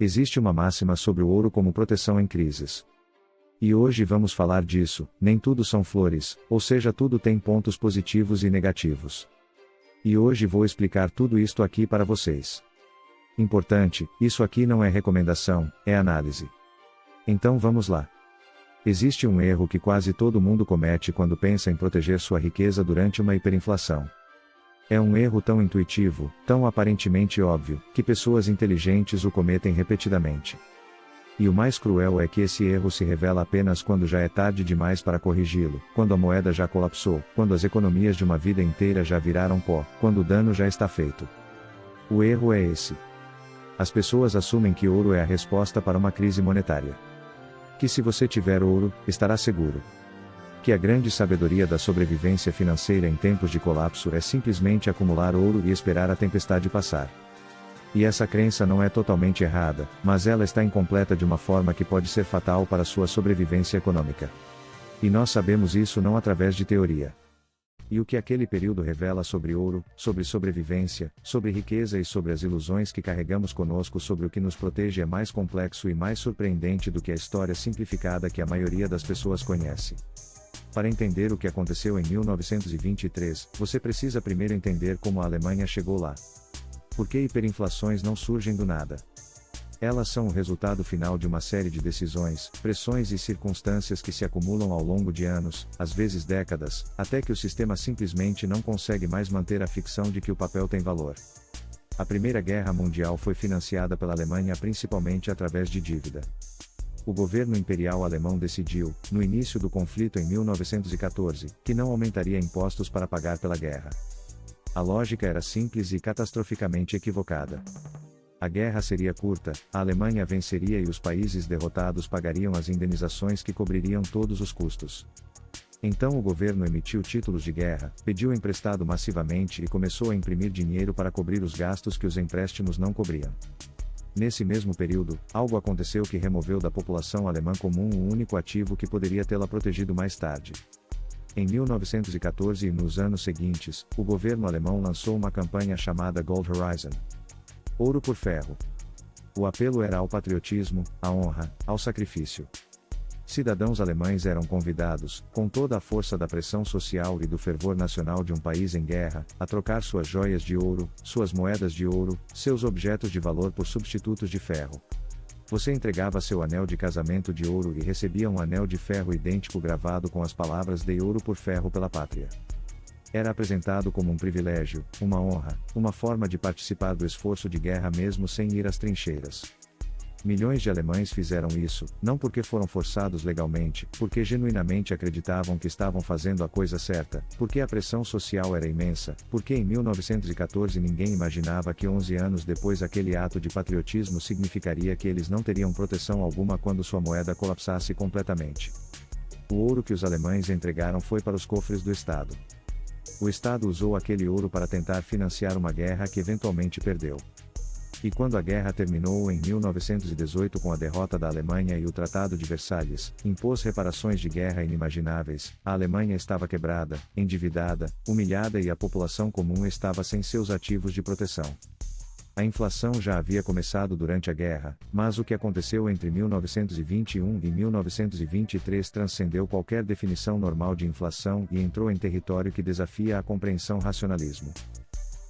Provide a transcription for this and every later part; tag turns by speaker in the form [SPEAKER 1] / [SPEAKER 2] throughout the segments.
[SPEAKER 1] Existe uma máxima sobre o ouro como proteção em crises. E hoje vamos falar disso. Nem tudo são flores, ou seja, tudo tem pontos positivos e negativos. E hoje vou explicar tudo isto aqui para vocês. Importante, isso aqui não é recomendação, é análise. Então vamos lá. Existe um erro que quase todo mundo comete quando pensa em proteger sua riqueza durante uma hiperinflação. É um erro tão intuitivo, tão aparentemente óbvio, que pessoas inteligentes o cometem repetidamente. E o mais cruel é que esse erro se revela apenas quando já é tarde demais para corrigi-lo, quando a moeda já colapsou, quando as economias de uma vida inteira já viraram pó, quando o dano já está feito. O erro é esse. As pessoas assumem que ouro é a resposta para uma crise monetária. Que se você tiver ouro, estará seguro. Que a grande sabedoria da sobrevivência financeira em tempos de colapso é simplesmente acumular ouro e esperar a tempestade passar. E essa crença não é totalmente errada, mas ela está incompleta de uma forma que pode ser fatal para sua sobrevivência econômica. E nós sabemos isso não através de teoria. E o que aquele período revela sobre ouro, sobre sobrevivência, sobre riqueza e sobre as ilusões que carregamos conosco sobre o que nos protege é mais complexo e mais surpreendente do que a história simplificada que a maioria das pessoas conhece. Para entender o que aconteceu em 1923, você precisa primeiro entender como a Alemanha chegou lá. Por que hiperinflações não surgem do nada? Elas são o resultado final de uma série de decisões, pressões e circunstâncias que se acumulam ao longo de anos, às vezes décadas, até que o sistema simplesmente não consegue mais manter a ficção de que o papel tem valor. A Primeira Guerra Mundial foi financiada pela Alemanha principalmente através de dívida. O governo imperial alemão decidiu, no início do conflito em 1914, que não aumentaria impostos para pagar pela guerra. A lógica era simples e catastroficamente equivocada. A guerra seria curta, a Alemanha venceria e os países derrotados pagariam as indenizações que cobririam todos os custos. Então o governo emitiu títulos de guerra, pediu emprestado massivamente e começou a imprimir dinheiro para cobrir os gastos que os empréstimos não cobriam. Nesse mesmo período, algo aconteceu que removeu da população alemã comum o único ativo que poderia tê-la protegido mais tarde. Em 1914 e nos anos seguintes, o governo alemão lançou uma campanha chamada Gold Horizon. Ouro por ferro. O apelo era ao patriotismo, à honra, ao sacrifício. Cidadãos alemães eram convidados, com toda a força da pressão social e do fervor nacional de um país em guerra, a trocar suas joias de ouro, suas moedas de ouro, seus objetos de valor por substitutos de ferro. Você entregava seu anel de casamento de ouro e recebia um anel de ferro idêntico gravado com as palavras "Dei ouro por ferro pela pátria". Era apresentado como um privilégio, uma honra, uma forma de participar do esforço de guerra mesmo sem ir às trincheiras. Milhões de alemães fizeram isso, não porque foram forçados legalmente, porque genuinamente acreditavam que estavam fazendo a coisa certa, porque a pressão social era imensa, porque em 1914 ninguém imaginava que 11 anos depois aquele ato de patriotismo significaria que eles não teriam proteção alguma quando sua moeda colapsasse completamente. O ouro que os alemães entregaram foi para os cofres do Estado. O Estado usou aquele ouro para tentar financiar uma guerra que eventualmente perdeu. E quando a guerra terminou em 1918 com a derrota da Alemanha e o Tratado de Versalhes, impôs reparações de guerra inimagináveis, a Alemanha estava quebrada, endividada, humilhada e a população comum estava sem seus ativos de proteção. A inflação já havia começado durante a guerra, mas o que aconteceu entre 1921 e 1923 transcendeu qualquer definição normal de inflação e entrou em território que desafia a compreensão racionalismo.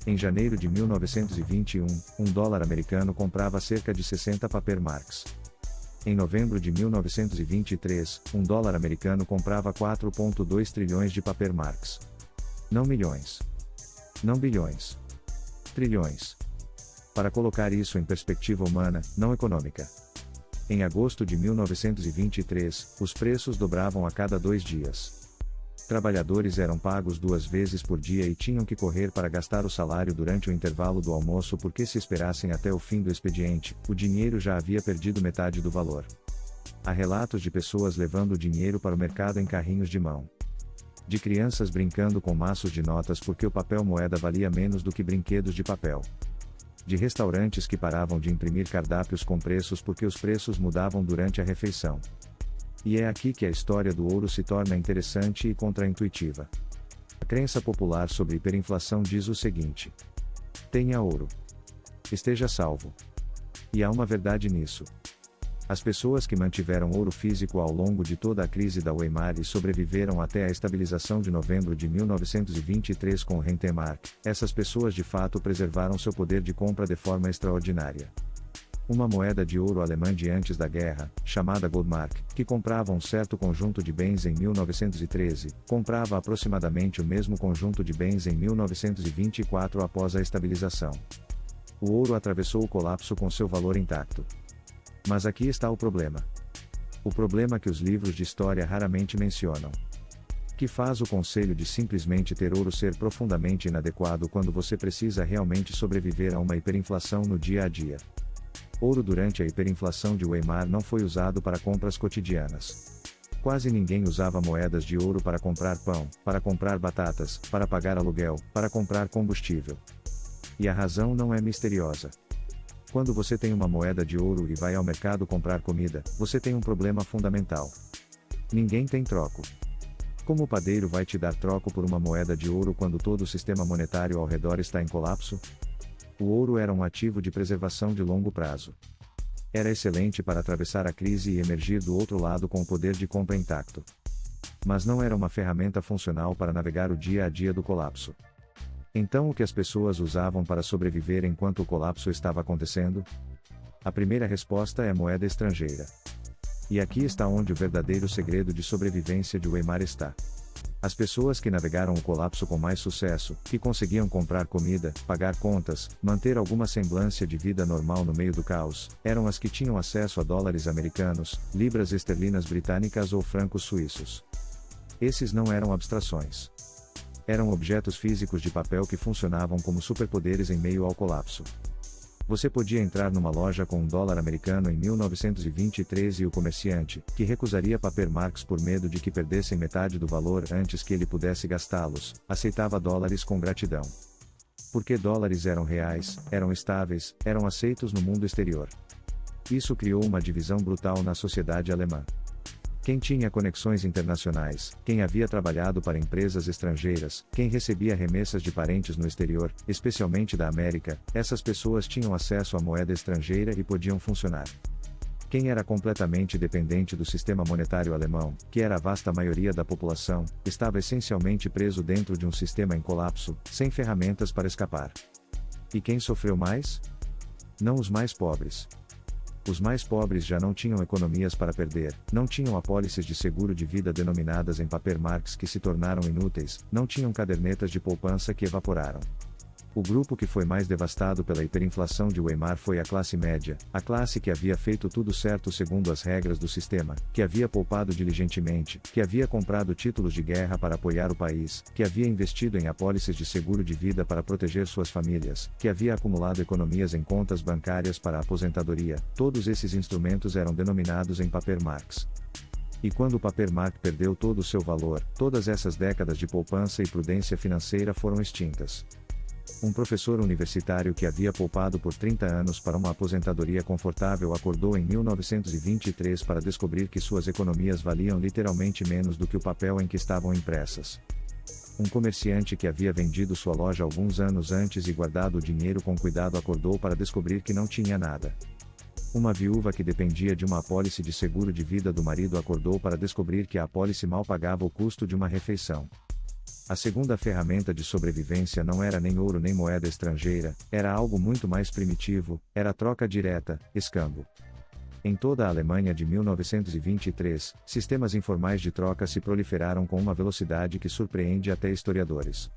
[SPEAKER 1] Em janeiro de 1921, um dólar americano comprava cerca de 60 paper marks. Em novembro de 1923, um dólar americano comprava 4,2 trilhões de paper marks. Não milhões. Não bilhões. Trilhões. Para colocar isso em perspectiva humana, não econômica. Em agosto de 1923, os preços dobravam a cada 2 dias. Trabalhadores eram pagos 2 vezes por dia e tinham que correr para gastar o salário durante o intervalo do almoço porque se esperassem até o fim do expediente, o dinheiro já havia perdido metade do valor. Há relatos de pessoas levando o dinheiro para o mercado em carrinhos de mão. De crianças brincando com maços de notas porque o papel moeda valia menos do que brinquedos de papel. De restaurantes que paravam de imprimir cardápios com preços porque os preços mudavam durante a refeição. E é aqui que a história do ouro se torna interessante e contraintuitiva. A crença popular sobre hiperinflação diz o seguinte: tenha ouro. Esteja salvo. E há uma verdade nisso. As pessoas que mantiveram ouro físico ao longo de toda a crise da Weimar e sobreviveram até a estabilização de novembro de 1923 com o Rentenmark, essas pessoas de fato preservaram seu poder de compra de forma extraordinária. Uma moeda de ouro alemã de antes da guerra, chamada Goldmark, que comprava um certo conjunto de bens em 1913, comprava aproximadamente o mesmo conjunto de bens em 1924 após a estabilização. O ouro atravessou o colapso com seu valor intacto. Mas aqui está o problema. O problema que os livros de história raramente mencionam. Que faz o conselho de simplesmente ter ouro ser profundamente inadequado quando você precisa realmente sobreviver a uma hiperinflação no dia a dia. Ouro durante a hiperinflação de Weimar não foi usado para compras cotidianas. Quase ninguém usava moedas de ouro para comprar pão, para comprar batatas, para pagar aluguel, para comprar combustível. E a razão não é misteriosa. Quando você tem uma moeda de ouro e vai ao mercado comprar comida, você tem um problema fundamental. Ninguém tem troco. Como o padeiro vai te dar troco por uma moeda de ouro quando todo o sistema monetário ao redor está em colapso? O ouro era um ativo de preservação de longo prazo. Era excelente para atravessar a crise e emergir do outro lado com o poder de compra intacto. Mas não era uma ferramenta funcional para navegar o dia a dia do colapso. Então o que as pessoas usavam para sobreviver enquanto o colapso estava acontecendo? A primeira resposta é moeda estrangeira. E aqui está onde o verdadeiro segredo de sobrevivência de Weimar está. As pessoas que navegaram o colapso com mais sucesso, que conseguiam comprar comida, pagar contas, manter alguma semblância de vida normal no meio do caos, eram as que tinham acesso a dólares americanos, libras esterlinas britânicas ou francos suíços. Esses não eram abstrações. Eram objetos físicos de papel que funcionavam como superpoderes em meio ao colapso. Você podia entrar numa loja com $1 americano em 1923 e o comerciante, que recusaria Papermarks por medo de que perdessem metade do valor antes que ele pudesse gastá-los, aceitava dólares com gratidão. Porque dólares eram reais, eram estáveis, eram aceitos no mundo exterior. Isso criou uma divisão brutal na sociedade alemã. Quem tinha conexões internacionais, quem havia trabalhado para empresas estrangeiras, quem recebia remessas de parentes no exterior, especialmente da América, essas pessoas tinham acesso à moeda estrangeira e podiam funcionar. Quem era completamente dependente do sistema monetário alemão, que era a vasta maioria da população, estava essencialmente preso dentro de um sistema em colapso, sem ferramentas para escapar. E quem sofreu mais? Não os mais pobres. Os mais pobres já não tinham economias para perder, não tinham apólices de seguro de vida denominadas em Papermarks que se tornaram inúteis, não tinham cadernetas de poupança que evaporaram. O grupo que foi mais devastado pela hiperinflação de Weimar foi a classe média, a classe que havia feito tudo certo segundo as regras do sistema, que havia poupado diligentemente, que havia comprado títulos de guerra para apoiar o país, que havia investido em apólices de seguro de vida para proteger suas famílias, que havia acumulado economias em contas bancárias para a aposentadoria. Todos esses instrumentos eram denominados em Papermarks. E quando o Papermark perdeu todo o seu valor, todas essas décadas de poupança e prudência financeira foram extintas. Um professor universitário que havia poupado por 30 anos para uma aposentadoria confortável acordou em 1923 para descobrir que suas economias valiam literalmente menos do que o papel em que estavam impressas. Um comerciante que havia vendido sua loja alguns anos antes e guardado o dinheiro com cuidado acordou para descobrir que não tinha nada. Uma viúva que dependia de uma apólice de seguro de vida do marido acordou para descobrir que a apólice mal pagava o custo de uma refeição. A segunda ferramenta de sobrevivência não era nem ouro nem moeda estrangeira, era algo muito mais primitivo, era troca direta, escambo. Em toda a Alemanha de 1923, sistemas informais de troca se proliferaram com uma velocidade que surpreende até historiadores.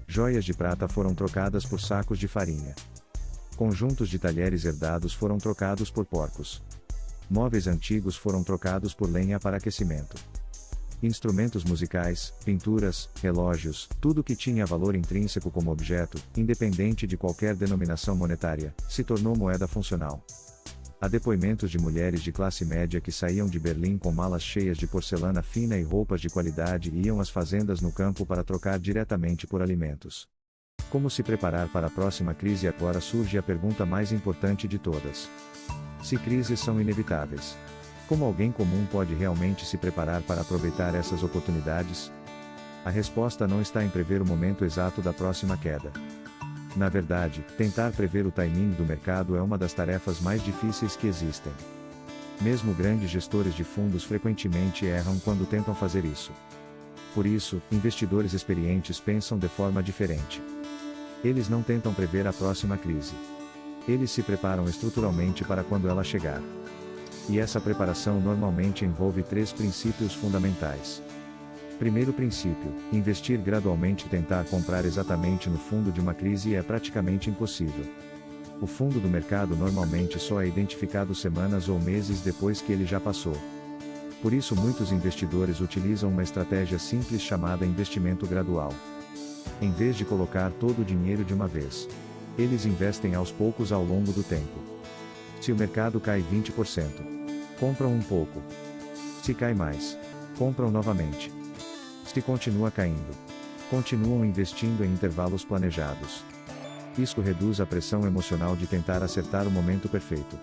[SPEAKER 1] Joias de prata foram trocadas por sacos de farinha. Conjuntos de talheres herdados foram trocados por porcos. Móveis antigos foram trocados por lenha para aquecimento. Instrumentos musicais, pinturas, relógios, tudo que tinha valor intrínseco como objeto, independente de qualquer denominação monetária, se tornou moeda funcional. Há depoimentos de mulheres de classe média que saíam de Berlim com malas cheias de porcelana fina e roupas de qualidade e iam às fazendas no campo para trocar diretamente por alimentos. Como se preparar para a próxima crise? Agora surge a pergunta mais importante de todas. Se crises são inevitáveis, como alguém comum pode realmente se preparar para aproveitar essas oportunidades? A resposta não está em prever o momento exato da próxima queda. Na verdade, tentar prever o timing do mercado é uma das tarefas mais difíceis que existem. Mesmo grandes gestores de fundos frequentemente erram quando tentam fazer isso. Por isso, investidores experientes pensam de forma diferente. Eles não tentam prever a próxima crise. Eles se preparam estruturalmente para quando ela chegar. E essa preparação normalmente envolve 3 princípios fundamentais. Primeiro princípio: investir gradualmente. Tentar comprar exatamente no fundo de uma crise é praticamente impossível. O fundo do mercado normalmente só é identificado semanas ou meses depois que ele já passou. Por isso muitos investidores utilizam uma estratégia simples chamada investimento gradual. Em vez de colocar todo o dinheiro de uma vez, eles investem aos poucos ao longo do tempo. Se o mercado cai 20%, compram um pouco. Se cai mais, compram novamente. Se continua caindo, continuam investindo em intervalos planejados. Isso reduz a pressão emocional de tentar acertar o momento perfeito.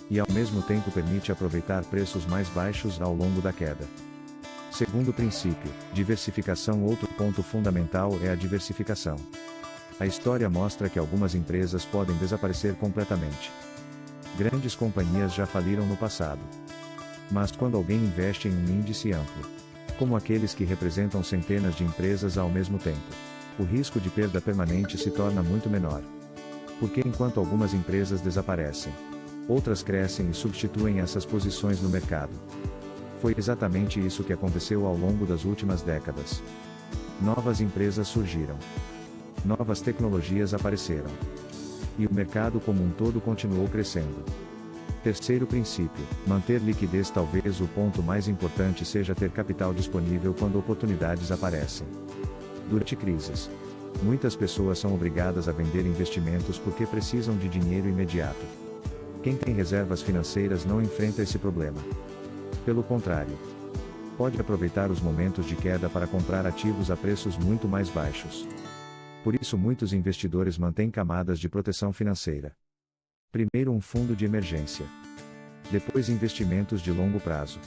[SPEAKER 1] E ao mesmo tempo permite aproveitar preços mais baixos ao longo da queda. Segundo princípio: diversificação. Outro ponto fundamental é a diversificação. A história mostra que algumas empresas podem desaparecer completamente. Grandes companhias já faliram no passado. Mas quando alguém investe em um índice amplo, como aqueles que representam centenas de empresas ao mesmo tempo, o risco de perda permanente se torna muito menor. Porque enquanto algumas empresas desaparecem, outras crescem e substituem essas posições no mercado. Foi exatamente isso que aconteceu ao longo das últimas décadas. Novas empresas surgiram. Novas tecnologias apareceram. E o mercado como um todo continuou crescendo. Terceiro princípio: manter liquidez. Talvez o ponto mais importante seja ter capital disponível quando oportunidades aparecem. Durante crises, muitas pessoas são obrigadas a vender investimentos porque precisam de dinheiro imediato. Quem tem reservas financeiras não enfrenta esse problema. Pelo contrário, pode aproveitar os momentos de queda para comprar ativos a preços muito mais baixos. Por isso muitos investidores mantêm camadas de proteção financeira. Primeiro um fundo de emergência. Depois investimentos de longo prazo.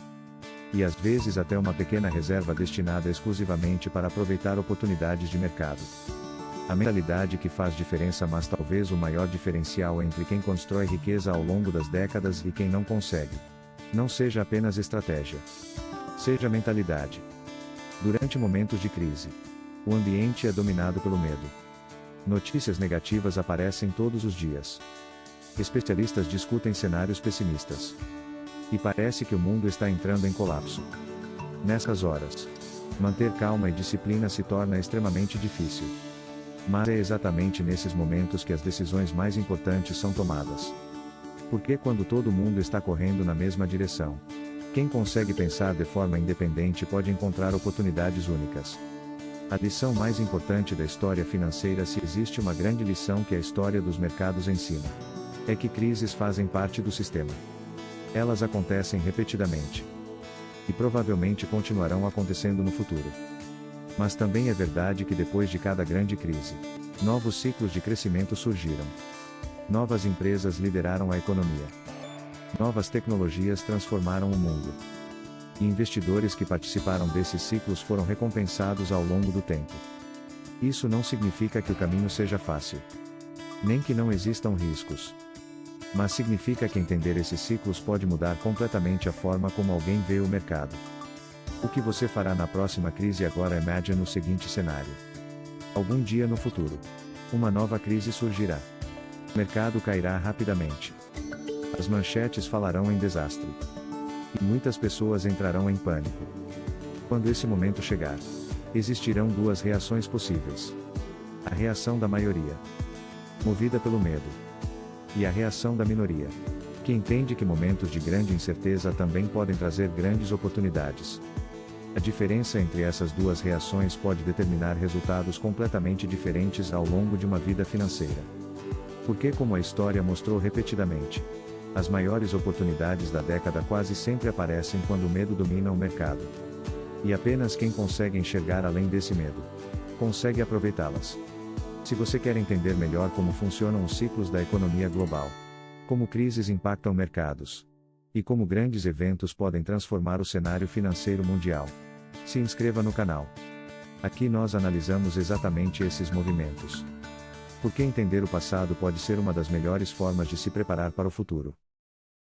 [SPEAKER 1] E às vezes até uma pequena reserva destinada exclusivamente para aproveitar oportunidades de mercado. A mentalidade que faz diferença, mas talvez o maior diferencial entre quem constrói riqueza ao longo das décadas e quem não consegue. Não seja apenas estratégia. Seja mentalidade. Durante momentos de crise, o ambiente é dominado pelo medo. Notícias negativas aparecem todos os dias. Especialistas discutem cenários pessimistas. E parece que o mundo está entrando em colapso. Nessas horas, manter calma e disciplina se torna extremamente difícil. Mas é exatamente nesses momentos que as decisões mais importantes são tomadas. Porque quando todo mundo está correndo na mesma direção, quem consegue pensar de forma independente pode encontrar oportunidades únicas. A lição mais importante da história financeira, se existe uma grande lição que a história dos mercados ensina, é que crises fazem parte do sistema. Elas acontecem repetidamente. E provavelmente continuarão acontecendo no futuro. Mas também é verdade que depois de cada grande crise, novos ciclos de crescimento surgiram. Novas empresas lideraram a economia. Novas tecnologias transformaram o mundo. E investidores que participaram desses ciclos foram recompensados ao longo do tempo. Isso não significa que o caminho seja fácil. Nem que não existam riscos. Mas significa que entender esses ciclos pode mudar completamente a forma como alguém vê o mercado. O que você fará na próxima crise? Agora imagine o seguinte cenário. Algum dia no futuro, uma nova crise surgirá. O mercado cairá rapidamente. As manchetes falarão em desastre. E muitas pessoas entrarão em pânico. Quando esse momento chegar, existirão 2 reações possíveis. A reação da maioria, movida pelo medo. E a reação da minoria, que entende que momentos de grande incerteza também podem trazer grandes oportunidades. A diferença entre essas 2 reações pode determinar resultados completamente diferentes ao longo de uma vida financeira. Porque, como a história mostrou repetidamente, as maiores oportunidades da década quase sempre aparecem quando o medo domina o mercado. E apenas quem consegue enxergar além desse medo, consegue aproveitá-las. Se você quer entender melhor como funcionam os ciclos da economia global, como crises impactam mercados, e como grandes eventos podem transformar o cenário financeiro mundial, se inscreva no canal. Aqui nós analisamos exatamente esses movimentos. porque entender o passado pode ser uma das melhores formas de se preparar para o futuro.